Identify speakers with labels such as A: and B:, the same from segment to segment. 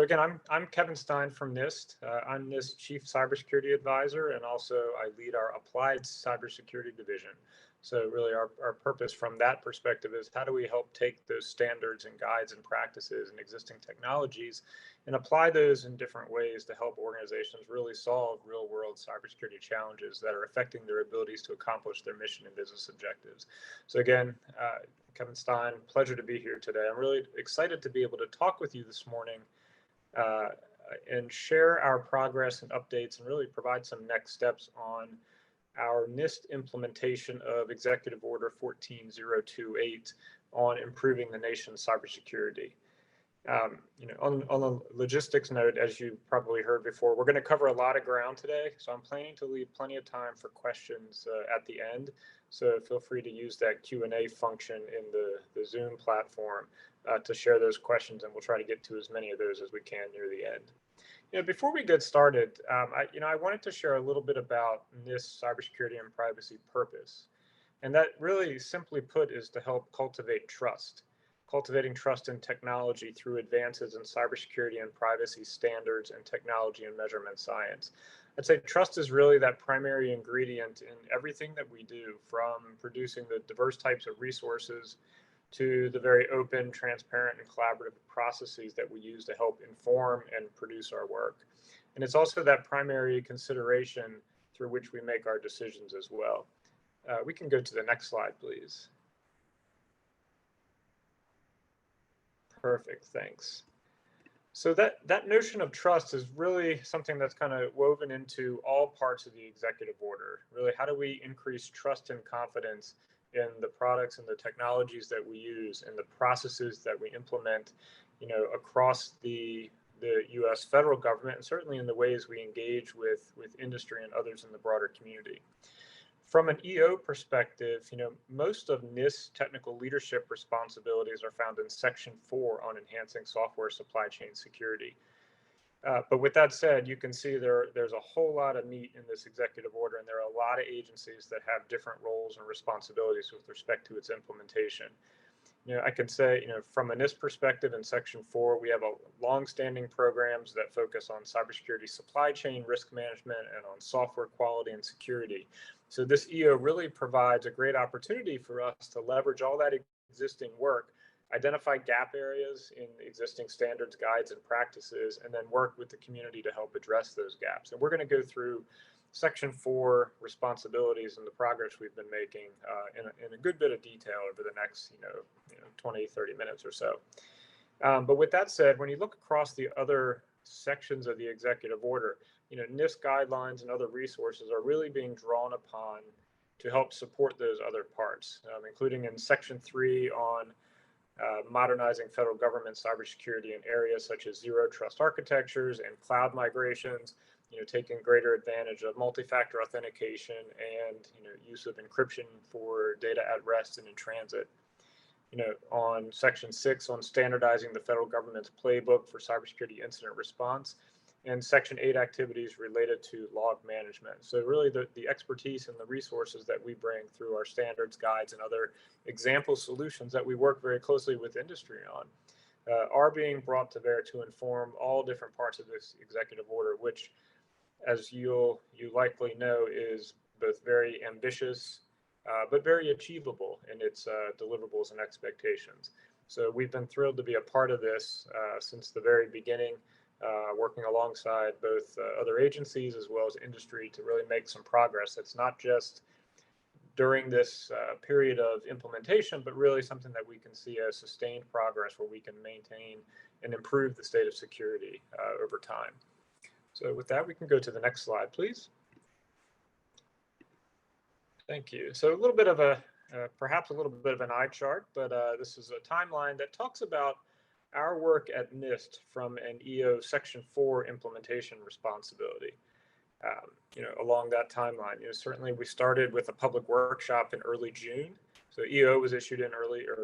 A: Again, I'm Kevin Stine from NIST. I'm NIST Chief Cybersecurity Advisor, and also I lead our Applied Cybersecurity Division. So really our purpose from that perspective is how do we help take those standards and guides and practices and existing technologies and apply those in different ways to help organizations really solve real world cybersecurity challenges that are affecting their abilities to accomplish their mission and business objectives. So again, Kevin Stine, pleasure to be here today. I'm really excited to be able to talk with you this morning uh, and share our progress and updates and really provide some next steps on our NIST implementation of Executive Order 14028 on improving the nation's cybersecurity. On the logistics note, as you probably heard before, we're going to cover a lot of ground today, so I'm planning to leave plenty of time for questions at the end. So feel free to use that Q&A function in the Zoom platform to share those questions, and we'll try to get to as many of those as we can near the end. Before we get started, I wanted to share a little bit about NIST cybersecurity and privacy purpose, and that really simply put is to help cultivate trust. Cultivating trust in technology through advances in cybersecurity and privacy standards and technology and measurement science. I'd say trust is really that primary ingredient in everything that we do, from producing the diverse types of resources to the very open, transparent, and collaborative processes that we use to help inform and produce our work. And it's also that primary consideration through which we make our decisions as well. We can go to the next slide, please. Perfect, thanks. So that notion of trust is really something that's kind of woven into all parts of the executive order. Really, how do we increase trust and confidence in the products and the technologies that we use and the processes that we implement, across the U.S. federal government, and certainly in the ways we engage with industry and others in the broader community. From an EO perspective, most of NIST's technical leadership responsibilities are found in Section 4 on enhancing software supply chain security. But with that said, you can see there's a whole lot of meat in this executive order, and there are a lot of agencies that have different roles and responsibilities with respect to its implementation. I can say, from a NIST perspective in Section 4, we have a long-standing programs that focus on cybersecurity supply chain risk management and on software quality and security. So this EO really provides a great opportunity for us to leverage all that existing work, identify gap areas in existing standards, guides, and practices, and then work with the community to help address those gaps. And we're going to go through Section 4 responsibilities and the progress we've been making in a good bit of detail over the next 20, 30 minutes or so. But with that said, when you look across the other sections of the executive order, NIST guidelines and other resources are really being drawn upon to help support those other parts, including in Section 3 on modernizing federal government cybersecurity in areas such as zero trust architectures and cloud migrations, taking greater advantage of multi-factor authentication and use of encryption for data at rest and in transit. On Section 6 on standardizing the federal government's playbook for cybersecurity incident response, and Section 8 activities related to log management. So really the expertise and the resources that we bring through our standards, guides, and other example solutions that we work very closely with industry on are being brought to bear to inform all different parts of this executive order, which, as you likely know, is both very ambitious, but very achievable in its deliverables and expectations. So we've been thrilled to be a part of this since the very beginning, working alongside both other agencies as well as industry to really make some progress. It's not just during this period of implementation, but really something that we can see as sustained progress where we can maintain and improve the state of security over time. So with that, we can go to the next slide, please. Thank you. So a little bit of perhaps a little bit of an eye chart, but this is a timeline that talks about our work at NIST from an EO Section 4 implementation responsibility. Along that timeline, certainly we started with a public workshop in early June. So EO was issued in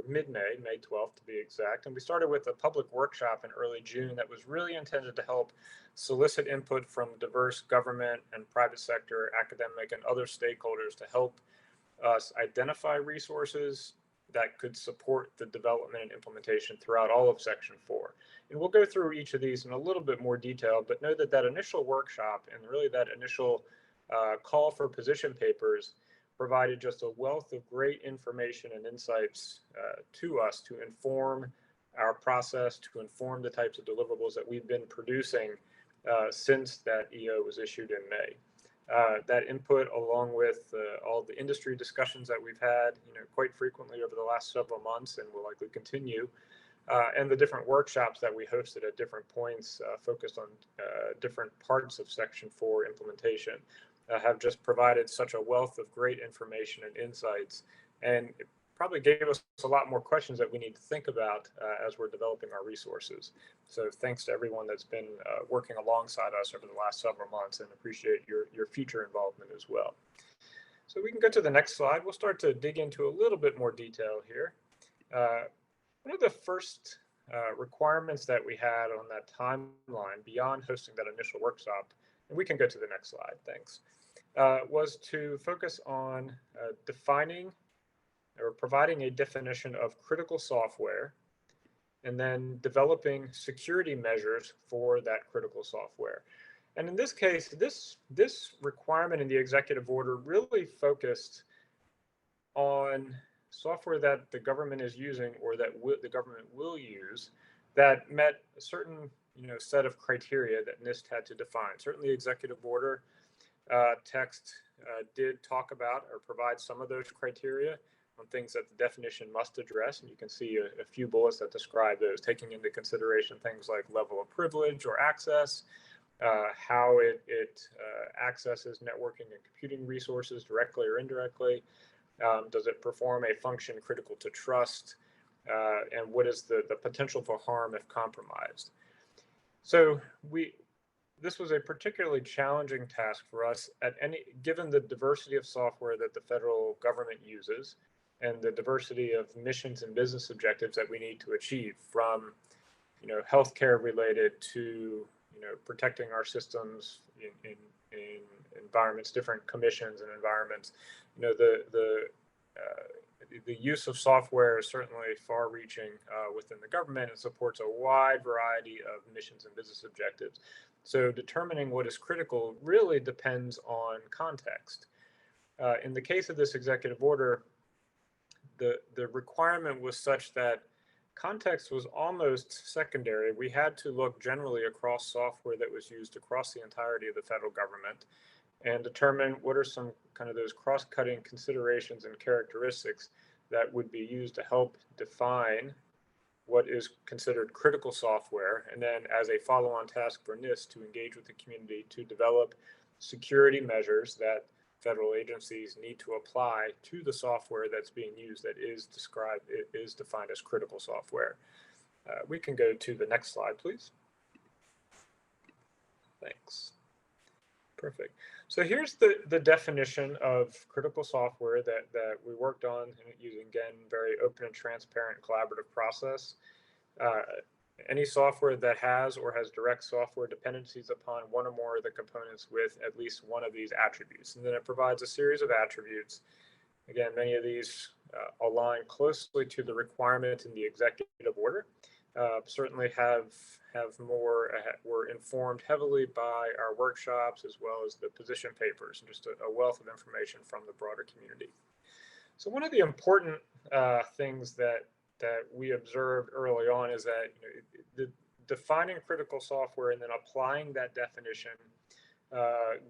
A: mid-May, May 12th to be exact. And we started with a public workshop in early June that was really intended to help solicit input from diverse government and private sector, academic, and other stakeholders to help us identify resources, that could support the development and implementation throughout all of Section 4. And we'll go through each of these in a little bit more detail, but know that that initial workshop and really that initial call for position papers provided just a wealth of great information and insights to us to inform our process, to inform the types of deliverables that we've been producing since that EO was issued in May. That input, along with all the industry discussions that we've had, quite frequently over the last several months, and will likely continue, and the different workshops that we hosted at different points, focused on different parts of Section 4 implementation, have just provided such a wealth of great information and insights, and it probably gave us a lot more questions that we need to think about as we're developing our resources. So thanks to everyone that's been working alongside us over the last several months, and appreciate your future involvement as well. So we can go to the next slide. We'll start to dig into a little bit more detail here. One of the first requirements that we had on that timeline beyond hosting that initial workshop, and we can go to the next slide, thanks, was to focus on defining or providing a definition of critical software, and then developing security measures for that critical software. And in this case, this requirement in the executive order really focused on software that the government is using, or that the government will use, that met a certain set of criteria that NIST had to define. Certainly, executive order text did talk about or provide some of those criteria on things that the definition must address, and you can see a few bullets that describe those, taking into consideration things like level of privilege or access, how it accesses networking and computing resources directly or indirectly. Does it perform a function critical to trust? And what is the potential for harm if compromised? So this was a particularly challenging task for us given the diversity of software that the federal government uses, and the diversity of missions and business objectives that we need to achieve, from healthcare related to protecting our systems in environments, different commissions and environments. The use of software is certainly far-reaching within the government. It supports a wide variety of missions and business objectives. So determining what is critical really depends on context. In the case of this executive order, the requirement was such that context was almost secondary. We had to look generally across software that was used across the entirety of the federal government and determine what are some kind of those cross-cutting considerations and characteristics that would be used to help define what is considered critical software, and then as a follow-on task for NIST to engage with the community to develop security measures that federal agencies need to apply to the software that's being used, that is defined as critical software. We can go to the next slide, please. Thanks. Perfect. So here's the definition of critical software that we worked on using, again, very open and transparent collaborative process. Any software that has or has direct software dependencies upon one or more of the components with at least one of these attributes. And then it provides a series of attributes. Again, many of these align closely to the requirement in the executive order. Certainly were informed heavily by our workshops, as well as the position papers, and just a wealth of information from the broader community. So one of the important things that we observed early on is that defining critical software and then applying that definition,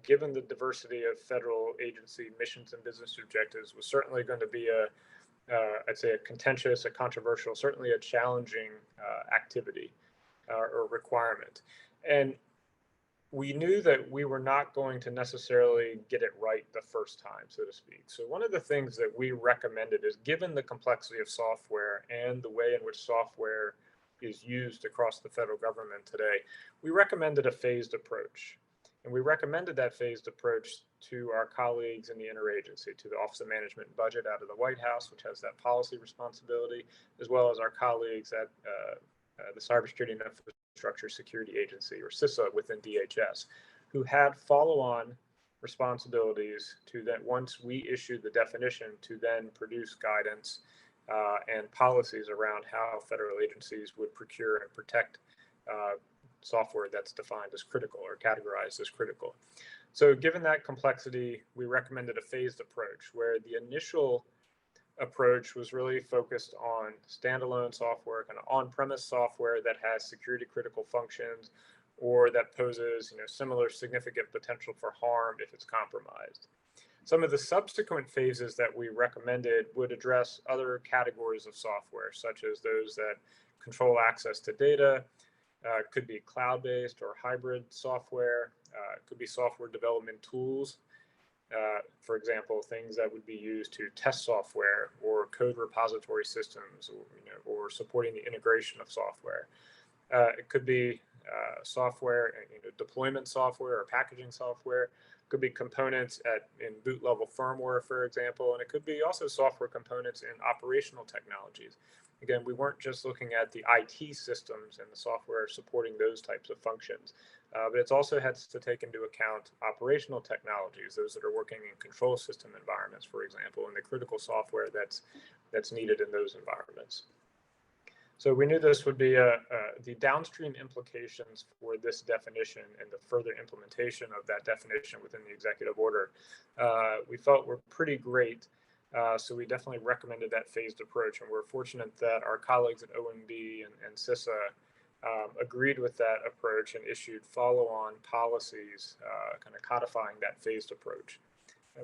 A: given the diversity of federal agency missions and business objectives, was certainly going to be I'd say a contentious, a controversial, certainly a challenging activity or requirement. And we knew that we were not going to necessarily get it right the first time, so to speak. So one of the things that we recommended is, given the complexity of software and the way in which software is used across the federal government today, we recommended a phased approach. And we recommended that phased approach to our colleagues in the interagency, to the Office of Management and Budget out of the White House, which has that policy responsibility, as well as our colleagues at the Cybersecurity and Infrastructure Security Agency, or CISA, within DHS, who had follow-on responsibilities to then, once we issued the definition, to then produce guidance and policies around how federal agencies would procure and protect software that's defined as critical or categorized as critical. So given that complexity, we recommended a phased approach where the initial approach was really focused on standalone software, kind of on-premise software that has security critical functions or that poses, similar significant potential for harm if it's compromised. Some of the subsequent phases that we recommended would address other categories of software, such as those that control access to data, could be cloud-based or hybrid software, could be software development tools, for example, things that would be used to test software or code repository systems, or supporting the integration of software. It could be software, deployment software or packaging software. It could be components in boot level firmware, for example, and it could be also software components in operational technologies. Again, we weren't just looking at the IT systems and the software supporting those types of functions, but it's also had to take into account operational technologies, those that are working in control system environments, for example, and the critical software that's needed in those environments. So we knew this would be the downstream implications for this definition and the further implementation of that definition within the executive order, we felt were pretty great. So we definitely recommended that phased approach, and we're fortunate that our colleagues at OMB and CISA agreed with that approach and issued follow-on policies kind of codifying that phased approach.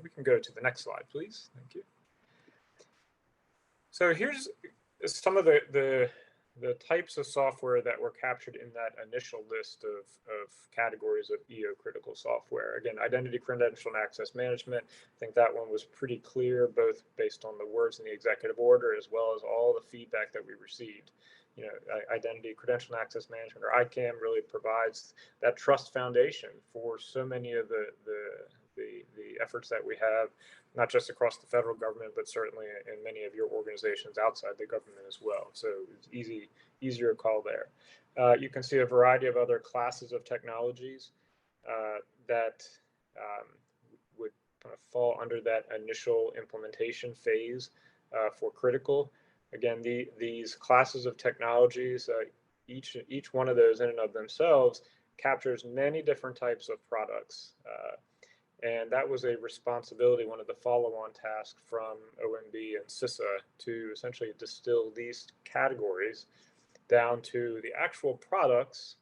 A: We can go to the next slide, please. Thank you. So here's some of the types of software that were captured in that initial list of categories of EO critical software. Again, identity, credential, and access management. I think that one was pretty clear, both based on the words in the executive order as well as all the feedback that we received. Identity, credential, and access management, or ICAM, really provides that trust foundation for so many of the efforts that we have, not just across the federal government, but certainly in many of your organizations outside the government as well. So it's easier to call there. You can see a variety of other classes of technologies that would kind of fall under that initial implementation phase for critical. Again, these classes of technologies, each one of those in and of themselves captures many different types of products. And that was a responsibility, one of the follow-on tasks from OMB and CISA, to essentially distill these categories down to the actual products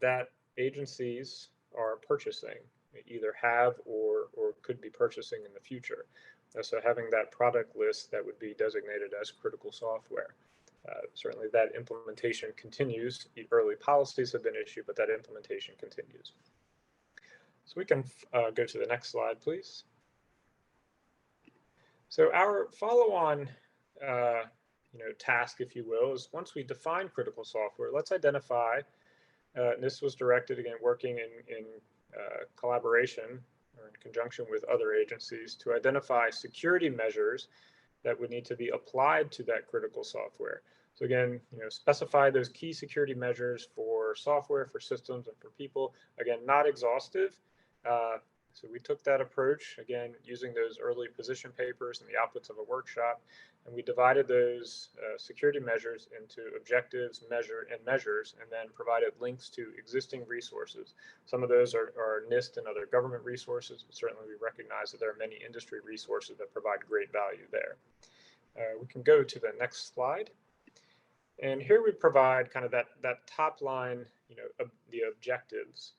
A: that agencies are purchasing, either have or could be purchasing in the future. So having that product list that would be designated as critical software. Certainly that implementation continues. The early policies have been issued, but that implementation continues. So we can go to the next slide, please. So our follow-on task, if you will, is once we define critical software, let's identify, and this was directed, again, working in collaboration or in conjunction with other agencies, to identify security measures that would need to be applied to that critical software. So again, specify those key security measures for software, for systems, and for people. Again, not exhaustive. So we took that approach, again, using those early position papers and the outputs of a workshop, and we divided those security measures into objectives, measures, and then provided links to existing resources. Some of those are NIST and other government resources, but certainly we recognize that there are many industry resources that provide great value there. We can go to the next slide. And here we provide kind of that top line, the objectives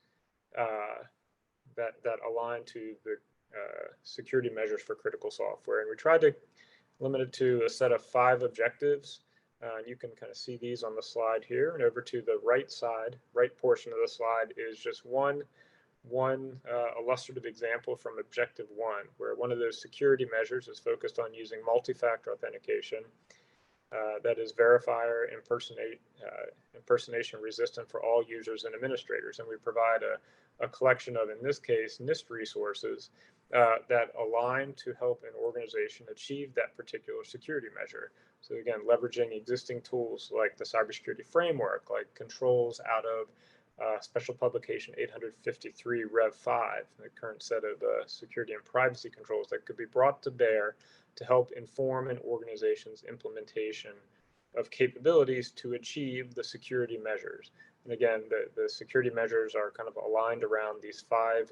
A: that align to the security measures for critical software. And we tried to limit it to a set of 5 objectives. You can kind of see these on the slide here. And over to the right side, right portion of the slide is just one illustrative example from objective 1, where one of those security measures is focused on using multi-factor authentication that is verifier impersonation resistant for all users and administrators. And we provide a collection of, in this case, NIST resources that align to help an organization achieve that particular security measure. So again, leveraging existing tools like the cybersecurity framework, like controls out of Special Publication 853 Rev 5, the current set of security and privacy controls that could be brought to bear to help inform an organization's implementation of capabilities to achieve the security measures. And again, the security measures are kind of aligned around these 5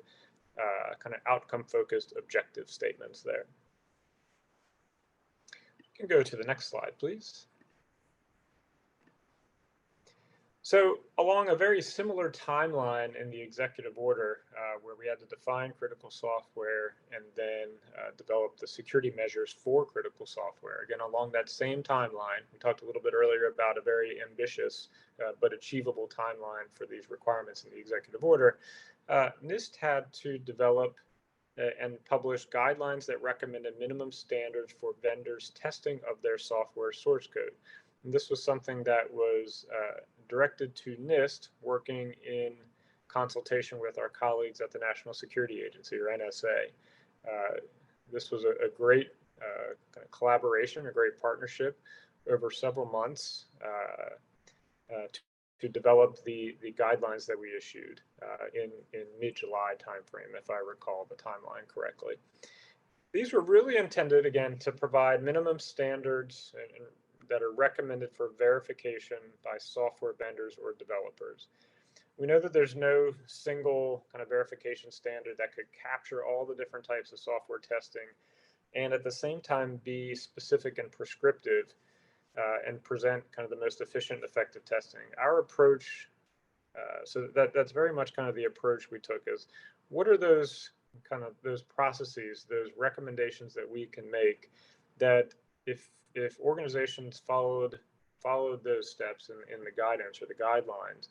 A: kind of outcome-focused objective statements there. You can go to the next slide, please. So along a very similar timeline in the executive order, where we had to define critical software and then develop the security measures for critical software. Again, along that same timeline, we talked a little bit earlier about a very ambitious but achievable timeline for these requirements in the executive order. NIST had to develop and publish guidelines that recommended minimum standards for vendors' testing of their software source code. And this was something that was directed to NIST, working in consultation with our colleagues at the National Security Agency, or NSA. This was a great kind of collaboration, a great partnership over several months to develop the guidelines that we issued in mid-July timeframe, if I recall the timeline correctly. These were really intended, again, to provide minimum standards that are recommended for verification by software vendors or developers. We know that there's no single kind of verification standard that could capture all the different types of software testing and at the same time be specific and prescriptive and present kind of the most efficient and effective testing. Our approach, so that's very much kind of the approach we took, is what are those kind of those processes, those recommendations that we can make that if organizations followed those steps in the guidance or the guidelines,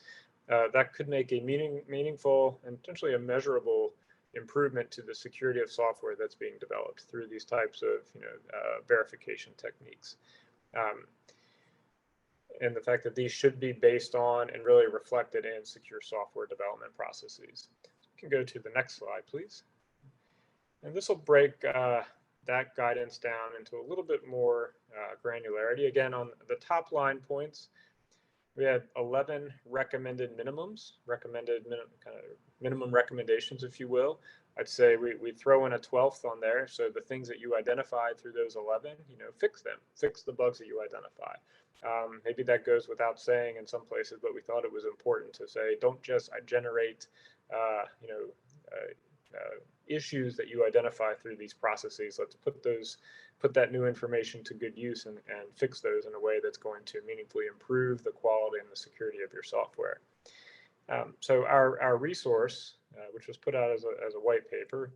A: that could make a meaningful and potentially a measurable improvement to the security of software that's being developed through these types of verification techniques. And the fact that these should be based on and really reflected in secure software development processes. You can go to the next slide, please. And this will break that guidance down into a little bit more granularity. Again, on the top line points, we had 11 recommended minimums, minimum recommendations, if you will. I'd say we throw in a 12th on there. So the things that you identified through those 11, fix them, fix the bugs that you identify. Maybe that goes without saying in some places, but we thought it was important to say, don't just generate, issues that you identify through these processes. Let's put that new information to good use and fix those in a way that's going to meaningfully improve the quality and the security of your software. So our resource, which was put out as a white paper,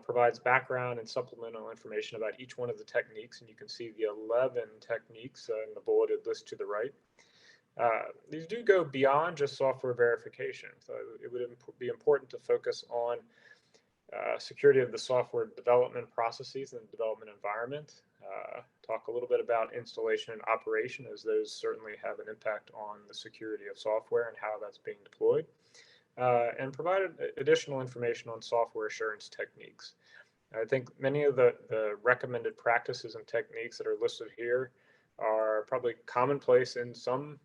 A: provides background and supplemental information about each one of the techniques, and you can see the 11 techniques in the bulleted list to the right. These do go beyond just software verification, so it would be important to focus on security of the software development processes and development environment. Talk a little bit about installation and operation, as those certainly have an impact on the security of software and how that's being deployed. And provide additional information on software assurance techniques. I think many of the recommended practices and techniques that are listed here are probably commonplace in some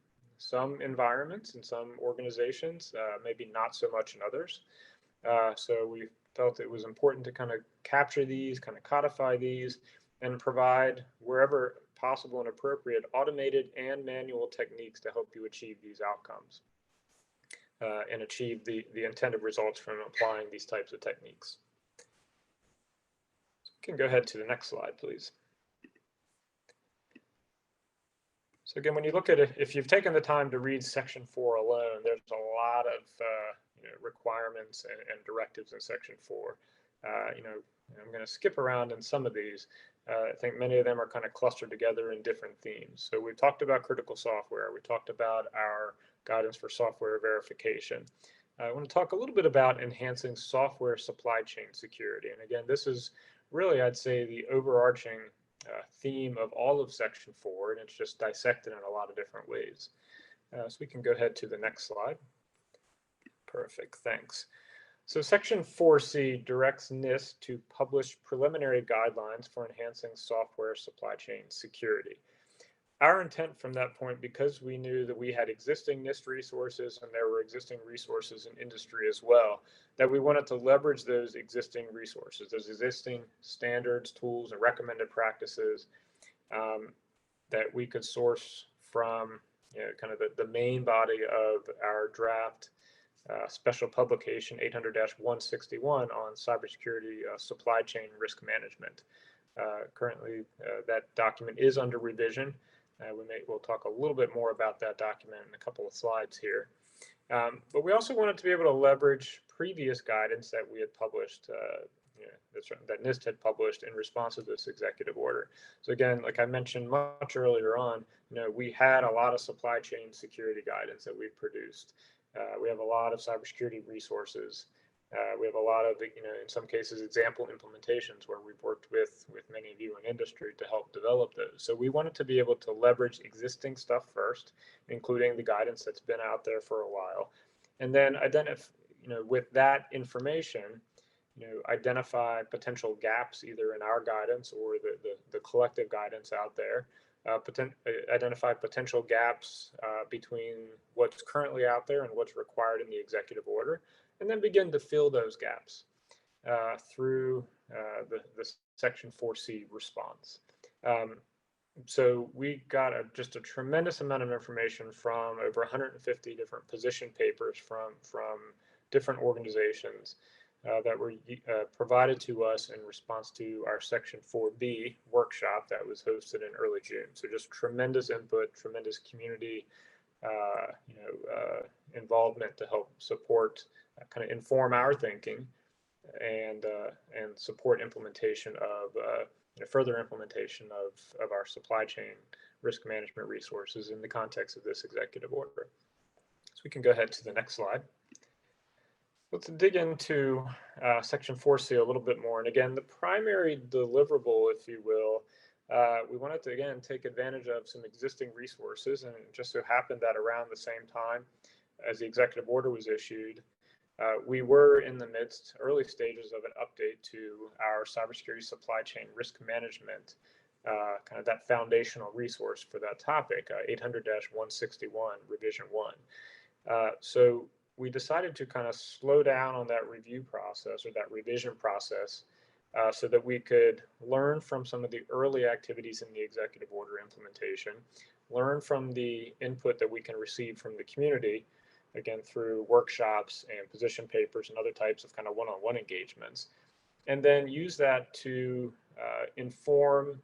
A: environments, in some organizations, maybe not so much in others. So we felt it was important to kind of capture these, kind of codify these, and provide, wherever possible and appropriate, automated and manual techniques to help you achieve these outcomes and achieve the intended results from applying these types of techniques. So we can go ahead to the next slide, please. So again, when you look at it, if you've taken the time to read Section 4 alone, there's a lot of requirements and directives in Section 4. I'm going to skip around in some of these. I think many of them are kind of clustered together in different themes. So we've talked about critical software. We talked about our guidance for software verification. I want to talk a little bit about enhancing software supply chain security. And again, this is really, I'd say, the overarching theme of all of Section 4, and it's just dissected in a lot of different ways. So we can go ahead to the next slide. Perfect, thanks. So Section 4C directs NIST to publish preliminary guidelines for enhancing software supply chain security. our intent from that point, because we knew that we had existing NIST resources and there were existing resources in industry as well, that we wanted to leverage those existing resources, those existing standards, tools, and recommended practices um, that we could source from, kind of the main body of our draft special publication 800-161 on cybersecurity supply chain risk management. Currently, that document is under revision. We'll talk a little bit more about that document in a couple of slides here. But we also wanted to be able to leverage previous guidance that we had published, that NIST had published in response to this executive order. So again, like I mentioned much earlier on, we had a lot of supply chain security guidance that we've produced. We have a lot of cybersecurity resources. We have a lot of, in some cases, example implementations where we've worked with many of you in industry to help develop those. So we wanted to be able to leverage existing stuff first, including the guidance that's been out there for a while, and then identify, with that information, identify potential gaps either in our guidance or the collective guidance out there. Identify potential gaps between what's currently out there and what's required in the executive order, and then begin to fill those gaps through the Section 4C response. So we got just a tremendous amount of information from over 150 different position papers from different organizations that were provided to us in response to our Section 4B workshop that was hosted in early June. So just tremendous input, tremendous community involvement to help support, kind of inform our thinking and support implementation of further implementation of our supply chain risk management resources in the context of this executive order. So we can go ahead to the next slide. Let's dig into Section 4C a little bit more. And again, the primary deliverable, if you will, we wanted to, again, take advantage of some existing resources. And it just so happened that around the same time as the executive order was issued, we were in the midst, early stages of an update to our cybersecurity supply chain risk management, kind of that foundational resource for that topic, 800-161, revision 1. So we decided to kind of slow down on that review process or that revision process so that we could learn from some of the early activities in the executive order implementation, learn from the input that we can receive from the community, again, through workshops and position papers and other types of kind of one-on-one engagements, and then use that to inform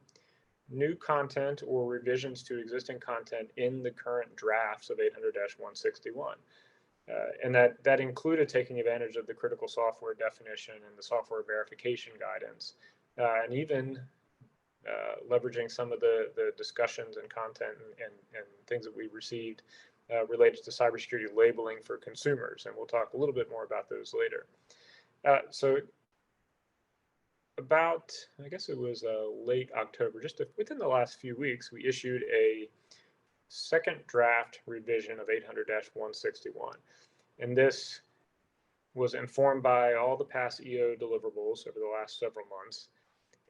A: new content or revisions to existing content in the current drafts of 800-161. And that included taking advantage of the critical software definition and the software verification guidance, and even leveraging some of the discussions and content and things that we received related to cybersecurity labeling for consumers. And we'll talk a little bit more about those later. So about, I guess it was late October, just within the last few weeks, we issued a second draft revision of 800-161. And this was informed by all the past EO deliverables over the last several months.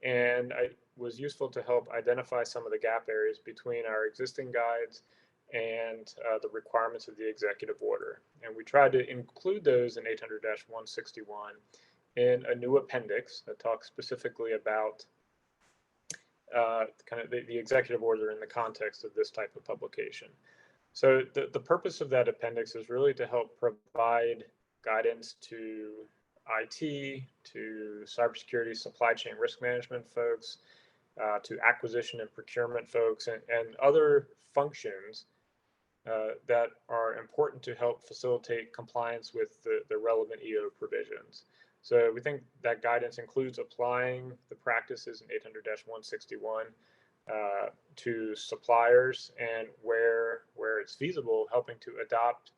A: And it was useful to help identify some of the gap areas between our existing guides and the requirements of the executive order. And we tried to include those in 800-161 in a new appendix that talks specifically about kind of the executive order in the context of this type of publication. So the purpose of that appendix is really to help provide guidance to IT, to cybersecurity supply chain risk management folks, to acquisition and procurement folks, and other functions that are important to help facilitate compliance with the relevant EO provisions. So we think that guidance includes applying the practices in 800-161 to suppliers, and where it's feasible, helping to adopt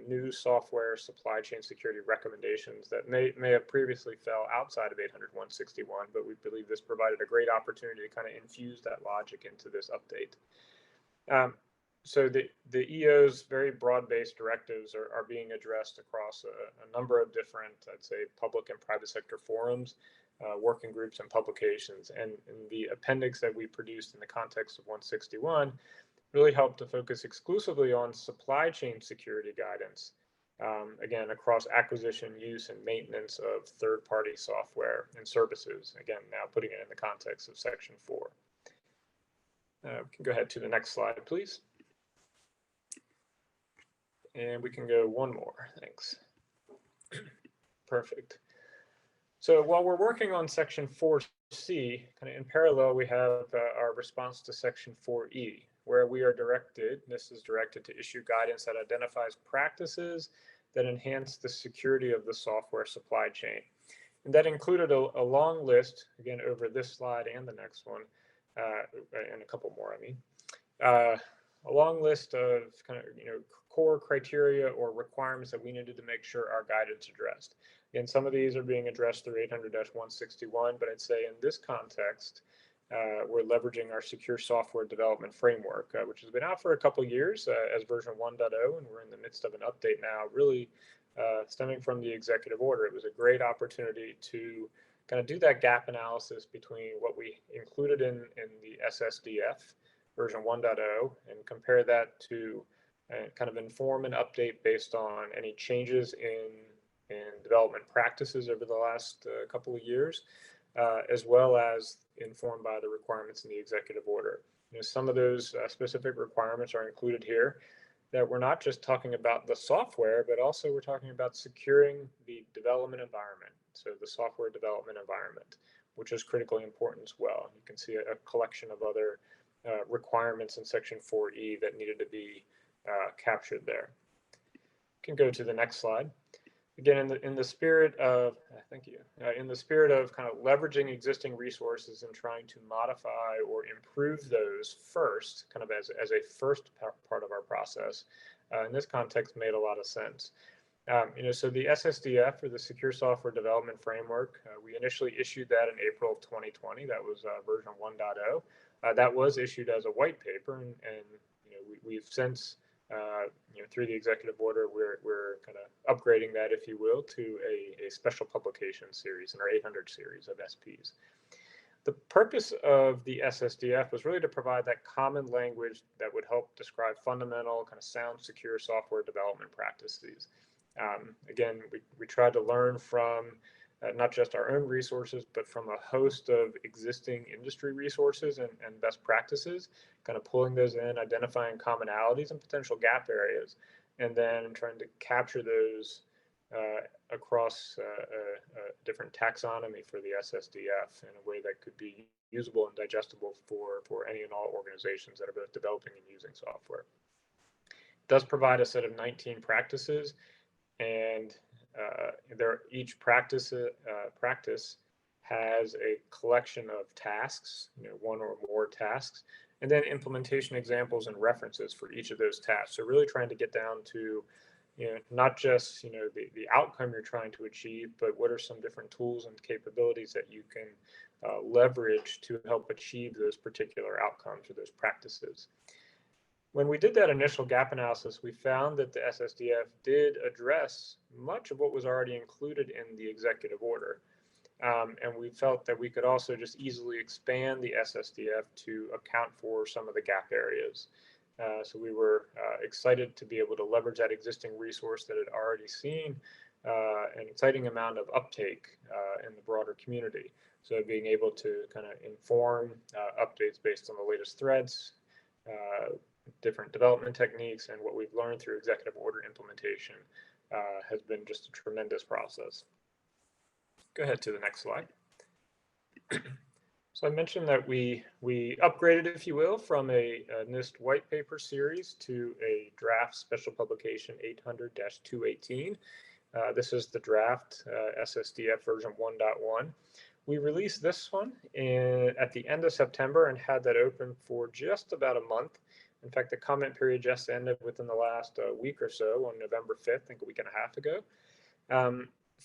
A: new software supply chain security recommendations that may have previously fell outside of 800-161, but we believe this provided a great opportunity to kind of infuse that logic into this update. So the EO's very broad-based directives are being addressed across a number of different, I'd say, public and private sector forums, working groups, and publications. And the appendix that we produced in the context of 161 really helped to focus exclusively on supply chain security guidance, again, across acquisition, use, and maintenance of third-party software and services. Again, now putting it in the context of Section 4. We can go ahead to the next slide, please. And we can go one more, thanks. Perfect. So while we're working on Section 4C, kind of in parallel, we have our response to Section 4E, where we are directed, this is directed to issue guidance that identifies practices that enhance the security of the software supply chain. And that included a long list, again, over this slide and the next one, and a couple more, I mean, a long list of kind of, core criteria or requirements that we needed to make sure our guidance addressed. Again, some of these are being addressed through 800-161, but I'd say in this context, we're leveraging our secure software development framework, which has been out for a couple of years as version 1.0, and we're in the midst of an update now, really stemming from the executive order. It was a great opportunity to kind of do that gap analysis between what we included in the SSDF version 1.0 and compare that to kind of inform and update based on any changes in development practices over the last couple of years, as well as informed by the requirements in the executive order. Some of those specific requirements are included here, that we're not just talking about the software, but also we're talking about securing the development environment. So the software development environment, which is critically important as well. You can see a collection of other requirements in Section 4E that needed to be captured there. You can go to the next slide. Again, in the spirit of, thank you, in the spirit of kind of leveraging existing resources and trying to modify or improve those first, kind of as a first part of our process, in this context made a lot of sense. So the SSDF, or the Secure Software Development Framework, we initially issued that in April of 2020. That was version 1.0. That was issued as a white paper, and we've since through the executive order, we're kind of upgrading that, if you will, to a special publication series in our 800 series of SPs. The purpose of the SSDF was really to provide that common language that would help describe fundamental, kind of sound, secure software development practices. Again, we tried to learn from not just our own resources, but from a host of existing industry resources and best practices, kind of pulling those in, identifying commonalities and potential gap areas, and then trying to capture those across a different taxonomy for the SSDF in a way that could be usable and digestible for any and all organizations that are both developing and using software. It does provide a set of 19 practices, and each practice has a collection of tasks, one or more tasks, and then implementation examples and references for each of those tasks. So really trying to get down to, not just the outcome you're trying to achieve, but what are some different tools and capabilities that you can leverage to help achieve those particular outcomes or those practices. When we did that initial gap analysis, we found that the SSDF did address much of what was already included in the executive order. And we felt that we could also just easily expand the SSDF to account for some of the gap areas. So we were excited to be able to leverage that existing resource that had already seen an exciting amount of uptake in the broader community. So being able to kind of inform updates based on the latest threads, different development techniques, and what we've learned through executive order implementation has been just a tremendous process. Go ahead to the next slide. So I mentioned that we upgraded, if you will, from a NIST white paper series to a draft special publication 800-218. This is the draft SSDF version 1.1. We released this one at the end of September and had that open for just about a month. In fact, the comment period just ended within the last week or so on November 5th, I think a week and a half ago.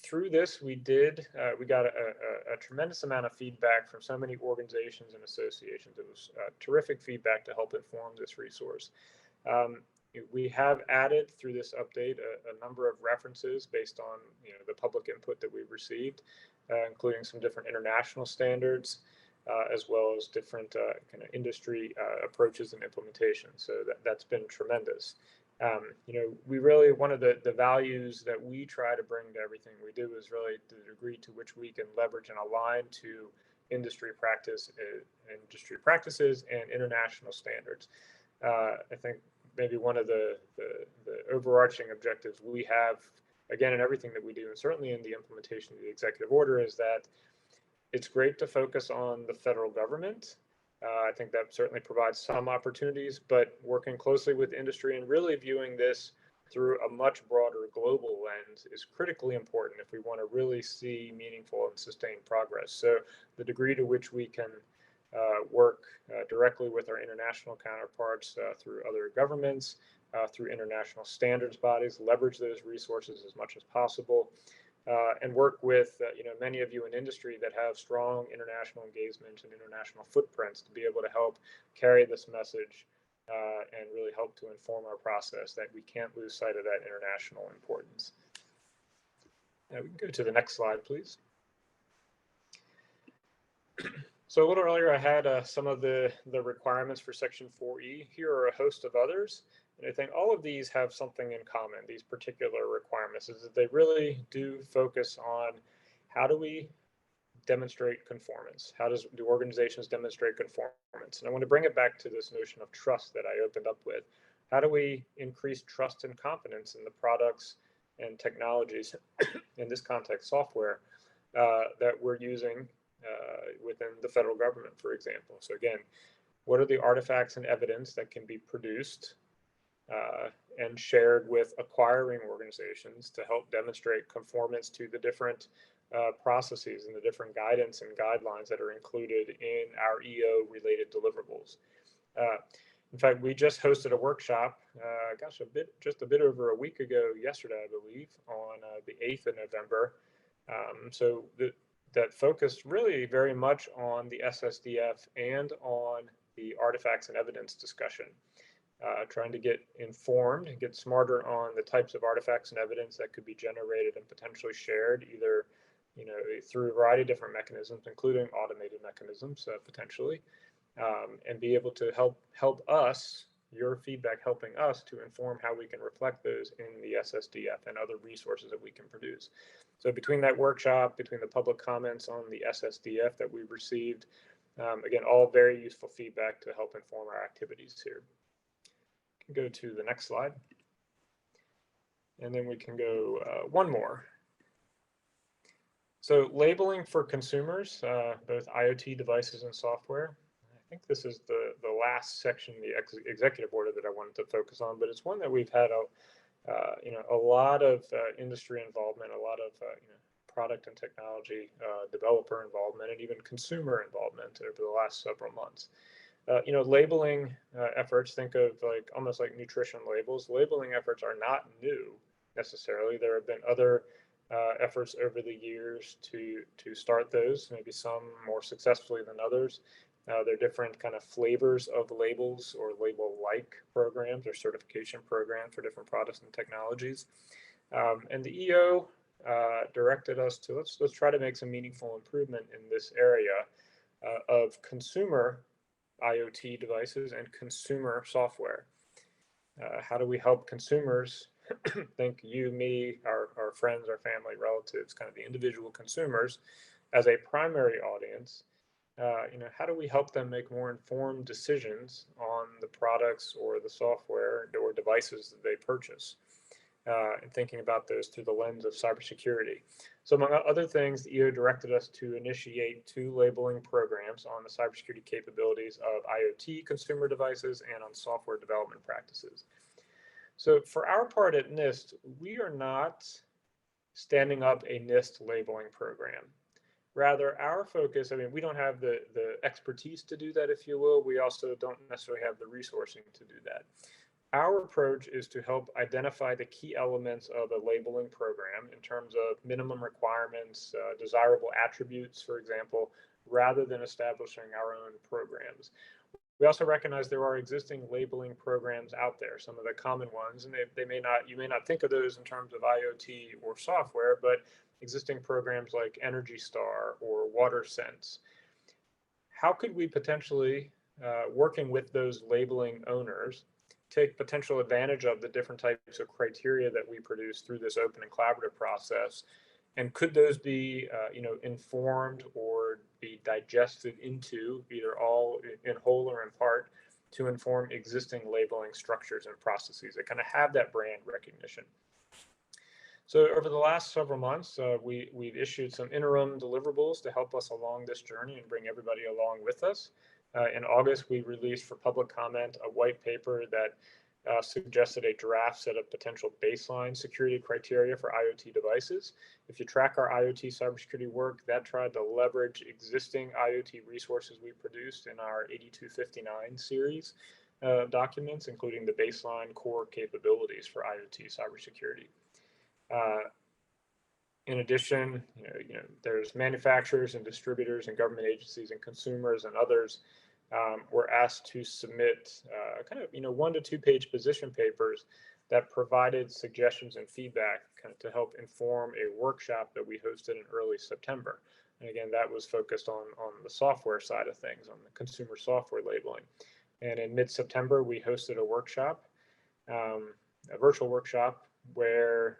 A: Through this, we got a tremendous amount of feedback from so many organizations and associations. It was terrific feedback to help inform this resource. We have added through this update a number of references based on the public input that we've received, including some different international standards, as well as different kind of industry approaches and implementation. So that's been tremendous. We really, one of the values that we try to bring to everything we do is really the degree to which we can leverage and align to industry practices and international standards. I think maybe one of the overarching objectives we have, again, in everything that we do, and certainly in the implementation of the executive order, is that it's great to focus on the federal government. I think that certainly provides some opportunities, but working closely with industry and really viewing this through a much broader global lens is critically important if we want to really see meaningful and sustained progress. So the degree to which we can work directly with our international counterparts through other governments, through international standards bodies, leverage those resources as much as possible, and work with many of you in industry that have strong international engagement and international footprints to be able to help carry this message and really help to inform our process, that we can't lose sight of that international importance. Now we can go to the next slide, please. So a little earlier, I had some of the requirements for Section 4E. Here are a host of others. And I think all of these have something in common, these particular requirements, is that they really do focus on how do we demonstrate conformance? How do organizations demonstrate conformance? And I want to bring it back to this notion of trust that I opened up with. How do we increase trust and confidence in the products and technologies, in this context, software, that we're using within the federal government, for example? So again, what are the artifacts and evidence that can be produced and shared with acquiring organizations to help demonstrate conformance to the different processes and the different guidance and guidelines that are included in our EO-related deliverables? In fact, we just hosted a workshop, just a bit over a week ago, yesterday, I believe, on the 8th of November. So that focused really very much on the SSDF and on the artifacts and evidence discussion. Trying to get informed and get smarter on the types of artifacts and evidence that could be generated and potentially shared, either through a variety of different mechanisms, including automated mechanisms potentially, and be able to help us, your feedback helping us to inform how we can reflect those in the SSDF and other resources that we can produce. So between that workshop, between the public comments on the SSDF that we've received, again, all very useful feedback to help inform our activities here. Go to the next slide, and then we can go one more. So labeling for consumers, both IoT devices and software. I think this is the last section, the executive order, that I wanted to focus on, but it's one that we've had a lot of industry involvement, a lot of product and technology developer involvement, and even consumer involvement over the last several months. Labeling efforts, think of almost like nutrition labels. Labeling efforts are not new necessarily. There have been other efforts over the years to start those, maybe some more successfully than others. There are different kind of flavors of labels or label-like programs or certification programs for different products and technologies. And the EO directed us to let's try to make some meaningful improvement in this area of consumer IoT devices and consumer software. How do we help consumers, think you, me, our friends, our family, relatives, kind of the individual consumers as a primary audience? How do we help them make more informed decisions on the products or the software or devices that they purchase? And thinking about those through the lens of cybersecurity. So among other things, the EO directed us to initiate 2 labeling programs on the cybersecurity capabilities of IoT consumer devices and on software development practices. So for our part at NIST, we are not standing up a NIST labeling program. Rather, our focus, we don't have the expertise to do that, if you will. We also don't necessarily have the resourcing to do that. Our approach is to help identify the key elements of a labeling program in terms of minimum requirements, desirable attributes, for example, rather than establishing our own programs. We also recognize there are existing labeling programs out there, some of the common ones, and you may not think of those in terms of IoT or software, but existing programs like Energy Star or WaterSense. How could we potentially, working with those labeling owners, take potential advantage of the different types of criteria that we produce through this open and collaborative process? And could those be, informed or be digested into either all in whole or in part to inform existing labeling structures and processes that kind of have that brand recognition? So over the last several months, we've issued some interim deliverables to help us along this journey and bring everybody along with us. In August, we released for public comment a white paper that suggested a draft set of potential baseline security criteria for IoT devices. If you track our IoT cybersecurity work, that tried to leverage existing IoT resources we produced in our 8259 series documents, including the baseline core capabilities for IoT cybersecurity. In addition, there's manufacturers and distributors and government agencies and consumers and others were asked to submit 1 to 2 page position papers that provided suggestions and feedback to help inform a workshop that we hosted in early September. And again, that was focused on the software side of things, on the consumer software labeling. And in mid-September, we hosted a workshop, a virtual workshop, where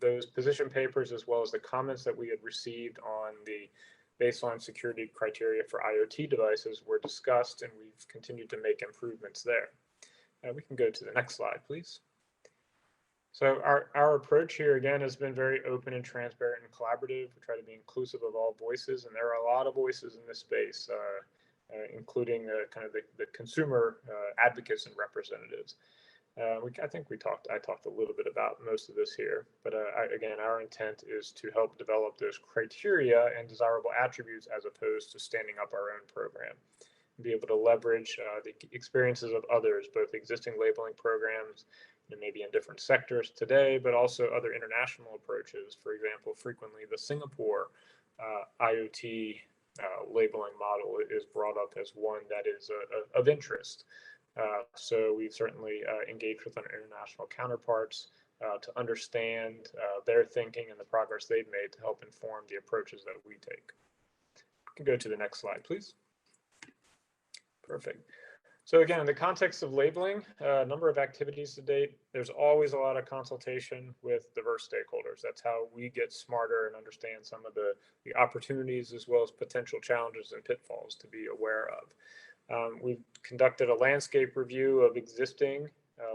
A: those position papers, as well as the comments that we had received on the baseline security criteria for IoT devices, were discussed, and we've continued to make improvements there. We can go to the next slide, please. So our approach here, again, has been very open and transparent and collaborative. We try to be inclusive of all voices, and there are a lot of voices in this space, including the consumer advocates and representatives. I think I talked a little bit about most of this here, but again, our intent is to help develop those criteria and desirable attributes as opposed to standing up our own program. Be able to leverage the experiences of others, both existing labeling programs, maybe in different sectors today, but also other international approaches. For example, frequently the Singapore IoT labeling model is brought up as one that is of interest. So we've certainly engaged with our international counterparts to understand their thinking and the progress they've made to help inform the approaches that we take. We can go to the next slide, please. Perfect. So again, in the context of labeling, a number of activities to date, there's always a lot of consultation with diverse stakeholders. That's how we get smarter and understand some of the opportunities as well as potential challenges and pitfalls to be aware of. We've conducted a landscape review of existing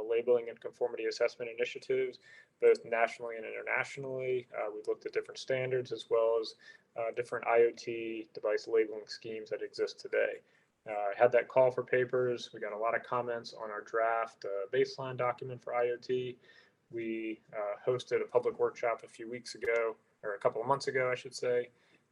A: labeling and conformity assessment initiatives, both nationally and internationally. We've looked at different standards as well as different IoT device labeling schemes that exist today. Had that call for papers. We got a lot of comments on our draft baseline document for IoT. We hosted a public workshop a few weeks ago, or a couple of months ago, I should say.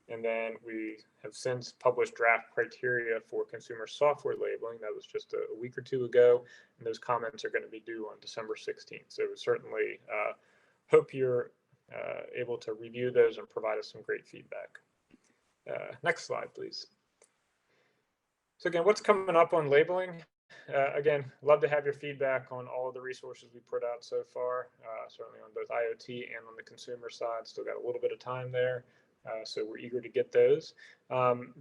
A: And then we have since published draft criteria for consumer software labeling. That was just a week or two ago. And those comments are going to be due on December 16th. So we certainly hope you're able to review those and provide us some great feedback. Next slide, please. So again, what's coming up on labeling? Again, love to have your feedback on all of the resources we put out so far, certainly on both IoT and on the consumer side. Still got a little bit of time there, so we're eager to get those.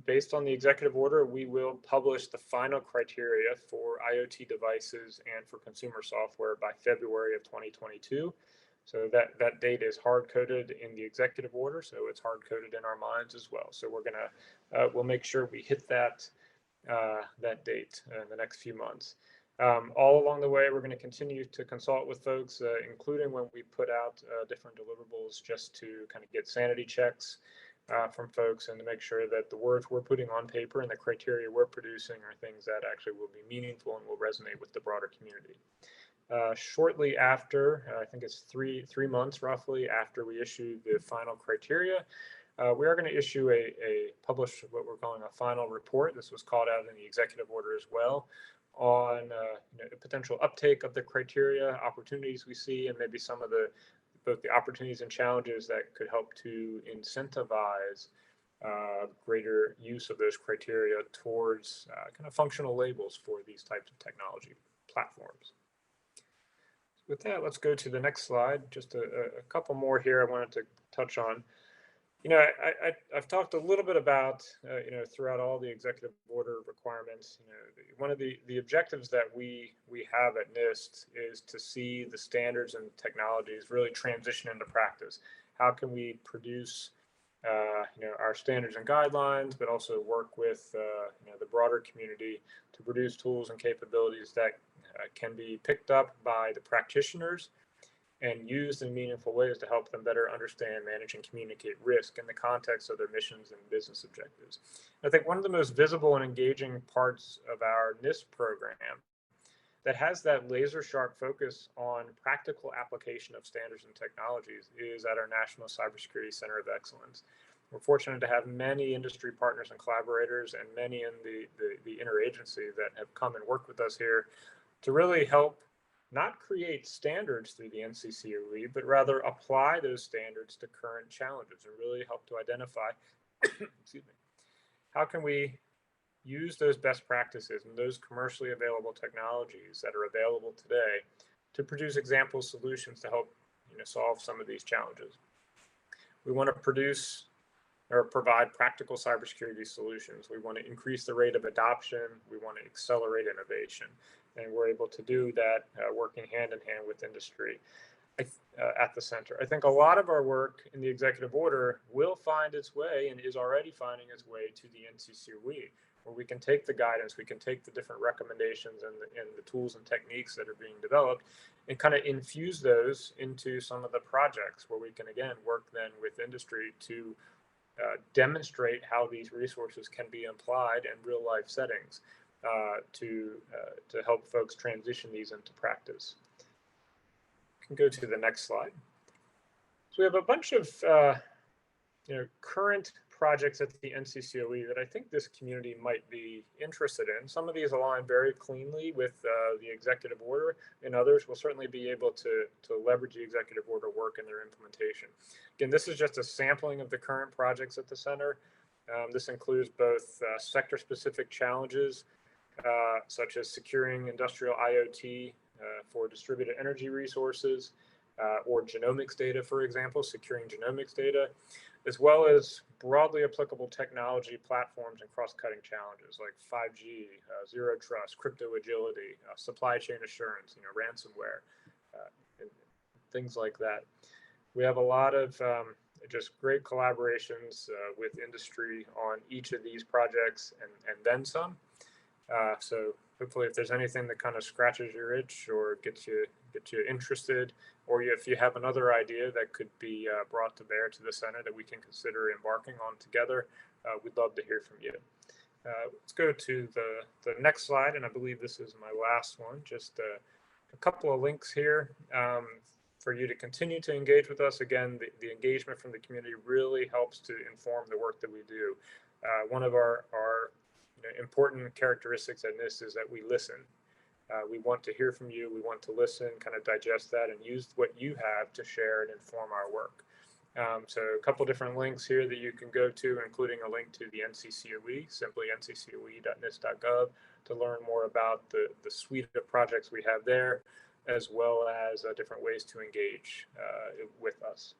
A: Based on the executive order, we will publish the final criteria for IoT devices and for consumer software by February of 2022. So that date is hard-coded in the executive order, so it's hard-coded in our minds as well. So we'll make sure we hit that date in the next few months. All along the way, we're going to continue to consult with folks, including when we put out different deliverables, just to kind of get sanity checks from folks and to make sure that the words we're putting on paper and the criteria we're producing are things that actually will be meaningful and will resonate with the broader community. Shortly after, I think it's three months roughly after we issue the final criteria, we are going to issue publish what we're calling a final report. This was called out in the executive order as well, on potential uptake of the criteria, opportunities we see, and maybe some of both the opportunities and challenges that could help to incentivize greater use of those criteria towards kind of functional labels for these types of technology platforms. With that, let's go to the next slide. Just a couple more here I wanted to touch on. I've talked a little bit about, throughout all the executive order requirements, one of the objectives that we have at NIST is to see the standards and technologies really transition into practice. How can we produce, our standards and guidelines, but also work with, the broader community to produce tools and capabilities that can be picked up by the practitioners and used in meaningful ways to help them better understand, manage, and communicate risk in the context of their missions and business objectives. I think one of the most visible and engaging parts of our NIST program that has that laser sharp focus on practical application of standards and technologies is at our National Cybersecurity Center of Excellence. We're fortunate to have many industry partners and collaborators and many in the interagency that have come and worked with us here to really help not create standards through the NCCOE, but rather apply those standards to current challenges and really help to identify, excuse me, how can we use those best practices and those commercially available technologies that are available today to produce example solutions to help solve some of these challenges. We want to produce or provide practical cybersecurity solutions. We want to increase the rate of adoption. We want to accelerate innovation. And we're able to do that working hand in hand with industry at the center. I think a lot of our work in the executive order will find its way and is already finding its way to the NCCOE, where we can take the guidance, we can take the different recommendations and the tools and techniques that are being developed and kind of infuse those into some of the projects where we can, again, work then with industry to demonstrate how these resources can be applied in real life settings to help folks transition these into practice. You can go to the next slide. So we have a bunch of current projects at the NCCOE that I think this community might be interested in. Some of these align very cleanly with the executive order, and others will certainly be able to leverage the executive order work in their implementation. Again, this is just a sampling of the current projects at the center. This includes both sector-specific challenges, such as securing industrial IoT for distributed energy resources, or genomics data, for example, securing genomics data, as well as broadly applicable technology platforms and cross-cutting challenges like 5G, zero trust, crypto agility, supply chain assurance, ransomware, and things like that. We have a lot of just great collaborations with industry on each of these projects and then some. So hopefully if there's anything that kind of scratches your itch or gets you interested, or if you have another idea that could be brought to bear to the center that we can consider embarking on together, we'd love to hear from you. Let's go to the next slide, and I believe this is my last one. Just a couple of links here for you to continue to engage with us. Again, the engagement from the community really helps to inform the work that we do. One of our important characteristics at NIST is that we listen. We want to hear from you. We want to listen, kind of digest that, and use what you have to share and inform our work. So a couple different links here that you can go to, including a link to the NCCOE, simply nccoe.nist.gov, to learn more about the suite of projects we have there, as well as different ways to engage with us.